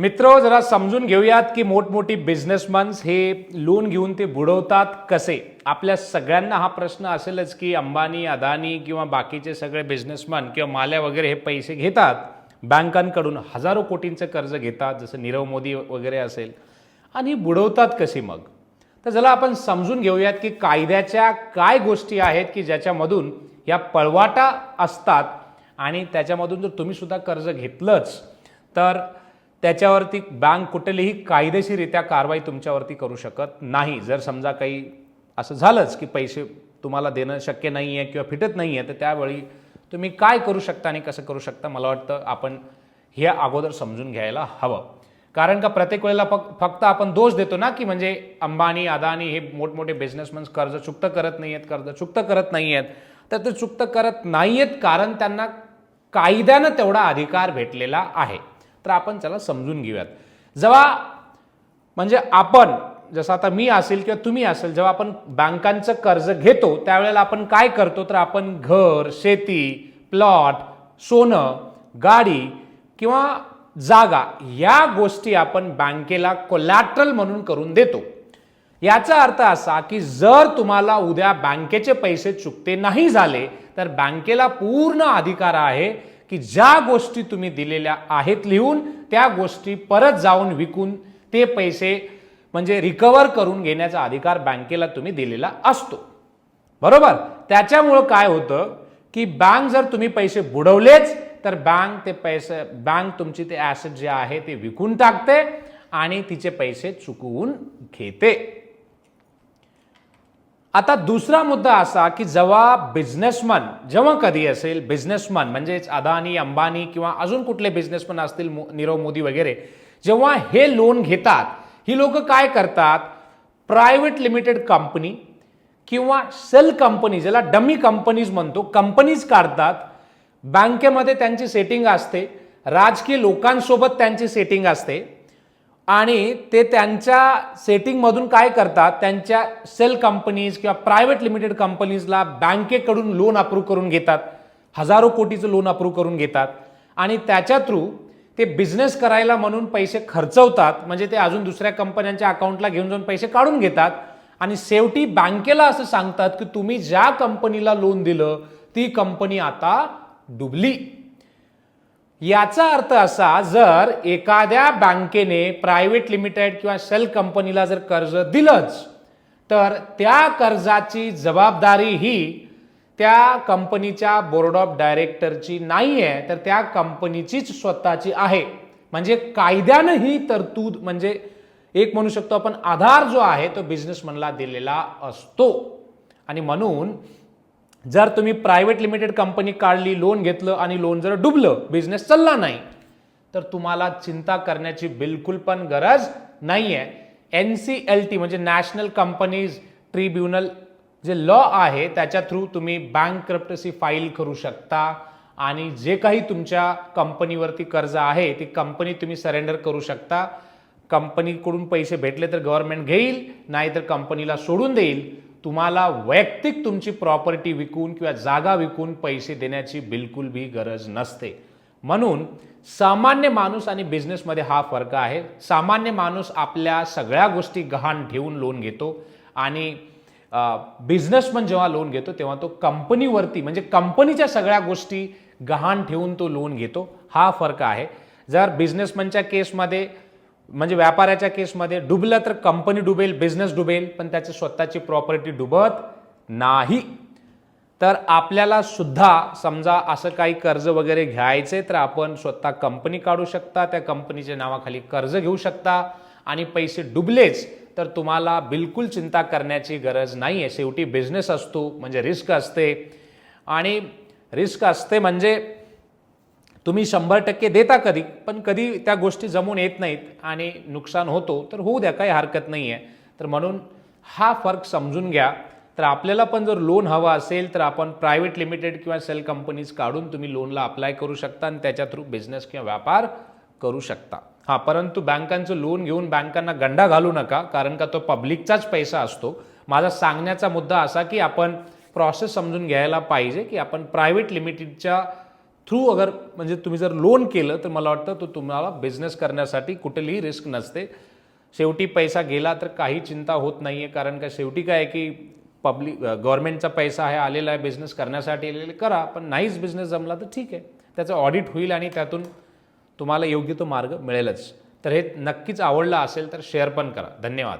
मित्र जरा समजून घेऊयात की मोठमोठी बिझनेसमन्स हे लोन घेऊन ते बुडवतात कसे. आपल्या सगळ्यांना हा प्रश्न असेलच की अंबानी, अदानी किंवा बाकीचे सगळे बिझनेसमन किंवा माल्या वगैरे हे पैसे घेतात बँकांकडून, हजारो कोटींचं कर्ज घेतात, जसं नीरव मोदी वगैरे असेल, आणि बुडवतात कशी मग. तर चला आपण समजून घेऊयात की कायद्याच्या काय गोष्टी आहेत की ज्याच्यामधून या पळवाटा असतात आणि त्याच्यामधून जर तुम्ही सुद्धा कर्ज घेतलंच तर त्याच्यावरती बँक कुठलीही कायदेशीररित्या कारवाई तुमच्यावरती करू शकत नाही. जर समजा काही असं झालंच की पैसे तुम्हाला देणं शक्य नाही आहे किंवा फिटत नाही आहे, तर त्यावेळी तुम्ही काय करू शकता आणि कसं करू शकता, मला वाटतं आपण हे अगोदर समजून घ्यायला हवं. कारण का प्रत्येक वेळेला फक्त आपण दोष देतो ना की म्हणजे अंबानी, अदानी हे मोठमोठे बिझनेसमॅन कर्ज चुकतं करत नाही आहेत, कर्ज चुकतं करत नाही आहेत. तर ते चुकतं करत नाही आहेत कारण त्यांना कायद्यानं तेवढा अधिकार भेटलेला आहे. तर आपण त्याला समजून घेऊयात. जेव्हा म्हणजे आपण, जसं आता मी असेल किंवा तुम्ही असेल, जेव्हा आपण बँकांचं कर्ज घेतो त्यावेळेला आपण काय करतो, तर आपण घर, शेती, प्लॉट, सोनं, गाडी किंवा जागा या गोष्टी आपण बँकेला कोलॅटरल म्हणून करून देतो. याचा अर्थ असा की जर तुम्हाला उद्या बँकेचे पैसे चुकते नाही झाले तर बँकेला पूर्ण अधिकार आहे की ज्या गोष्टी तुम्ही दिलेल्या आहेत लिहून, त्या गोष्टी परत जाऊन विकून ते पैसे म्हणजे रिकवर करून घेण्याचा अधिकार बँकेला तुम्ही दिलेला असतो. बरोबर. त्याच्यामुळं काय होतं की बँक जर तुम्ही पैसे बुडवलेच तर बँक तुमची ते ॲसेट जे आहे ते विकून टाकते आणि तिचे पैसे चुकवून घेते. आता दुसरा मुद्दा असा की जेव्हा कधी असेल बिझनेसमन म्हणजेच अदानी, अंबानी किंवा अजून कुठले बिझनेसमन असतील, नीरव मोदी वगैरे, जेव्हा हे लोन घेतात, ही लोक काय करतात, प्रायव्हेट लिमिटेड कंपनी किंवा सेल कंपनी, ज्याला डमी कंपनीज म्हणतो, कंपनीज काढतात. बँकेमध्ये त्यांची सेटिंग असते, राजकीय लोकांसोबत त्यांची सेटिंग असते आणि ते त्यांच्या सेटिंगमधून काय करतात, त्यांच्या सेल कंपनीज किंवा प्रायव्हेट लिमिटेड कंपनीजला बँकेकडून लोन अप्रूव्ह करून घेतात, हजारो कोटीचं लोन अप्रूव्ह करून घेतात आणि त्याच्या थ्रू ते बिझनेस करायला म्हणून पैसे खर्चवतात. म्हणजे ते अजून दुसऱ्या कंपन्यांच्या अकाउंटला घेऊन जाऊन पैसे काढून घेतात आणि शेवटी बँकेला असं सांगतात की तुम्ही ज्या कंपनीला लोन दिलं ती कंपनी आता डुबली. याचा अर्थ असा, जर एखाद्या बँकेने प्रायव्हेट लिमिटेड किंवा सेल कंपनीला जर कर्ज दिलंच तर त्या कर्जाची जबाबदारी ही त्या कंपनीच्या बोर्ड ऑफ डायरेक्टरची नाही आहे, तर त्या कंपनीचीच स्वतःची आहे. म्हणजे कायद्यानं ही तरतूद, म्हणजे एक म्हणू शकतो आपण आधार जो आहे तो बिझनेसमनला दिलेला असतो. आणि म्हणून जर तुम्ही प्रायव्हेट लिमिटेड कंपनी काढली, लोन घेतलं आणि लोन जर डुबलं, बिझनेस चालला नाही, तर तुम्हाला चिंता करण्याची बिलकुल पण गरज नाही आहे. NCLT म्हणजे नॅशनल कंपनीज ट्रिब्युनल जे लॉ आहे त्याच्या थ्रू तुम्ही बँकरप्टसी फाईल करू शकता आणि जे काही तुमच्या कंपनीवरती कर्ज आहे ती कंपनी तुम्ही सरेंडर करू शकता. कंपनीकडून पैसे भेटले तर गव्हर्नमेंट घेईल, नाहीतर कंपनीला सोडून देईल. तुम्हाला वैयक्तिक तुमची प्रॉपर्टी विकून किंवा जागा विकून पैसे देण्याची बिलकुल भी गरज नसते. म्हणून सामान्य माणूस आणि बिझनेसमध्ये हा फरक आहे. सामान्य माणूस आपल्या सगळ्या गोष्टी गहाण ठेवून लोन घेतो आणि बिझनेसमन जेव्हा लोन घेतो तेव्हा तो कंपनीवरती म्हणजे कंपनीच्या सगळ्या गोष्टी गहाण ठेवून तो लोन घेतो. हा फरक आहे. जर बिझनेसमनच्या केसमध्ये म्हणजे व्यापाऱ्याच्या केसमध्ये डुबलं तर कंपनी डुबेल, बिझनेस डुबेल, पण त्याची स्वतःची प्रॉपर्टी डुबत नाही. तर आपल्याला सुद्धा समजा असं काही कर्ज वगैरे घ्यायचे तर आपण स्वतः कंपनी काढू शकता, त्या कंपनीच्या नावाखाली कर्ज घेऊ शकता आणि पैसे डुबलेच तर तुम्हाला बिलकुल चिंता करण्याची गरज नाही आहे. शेवटी बिझनेस असतो म्हणजे रिस्क असते आणि रिस्क असते म्हणजे तुम्ही 100% देता कधी, पण कधी त्या गोष्टी जमून येत नाहीत आणि नुकसान होतो, तर होऊ द्या, काही हरकत नाही आहे. तर म्हणून हा फरक समजून घ्या. तर आपल्याला पण जर लोन हवा असेल तर आपण प्रायव्हेट लिमिटेड किंवा सेल कंपनीज काढून तुम्ही लोनला अप्लाय करू शकता आणि त्याच्या थ्रू बिझनेस किंवा व्यापार करू शकता. हां, परंतु बँकांचं लोन घेऊन बँकांना गंडा घालू नका, कारण का तो पब्लिकचाच पैसा असतो. माझा सांगण्याचा मुद्दा असा की आपण प्रोसेस समजून घ्यायला पाहिजे की आपण प्रायव्हेट लिमिटेडच्या थ्रू अगर म्हणजे तुम्ही जर लोन केलं तर मला वाटतं तो तुम्हाला बिझनेस करण्यासाठी कुठलीही रिस्क नसते. शेवटी पैसा गेला तर काही चिंता होत नाही आहे, कारण का शेवटी काय आहे की गव्हर्नमेंटचा पैसा आहे, आलेला आहे बिझनेस करण्यासाठी आलेले करा, पण नाहीच बिझनेस जमला तर ठीक आहे, त्याचं ऑडिट होईल आणि त्यातून तुम्हाला योग्य तो मार्ग मिळेलच. तर हे नक्कीच आवडलं असेल तर शेअर पण करा. धन्यवाद.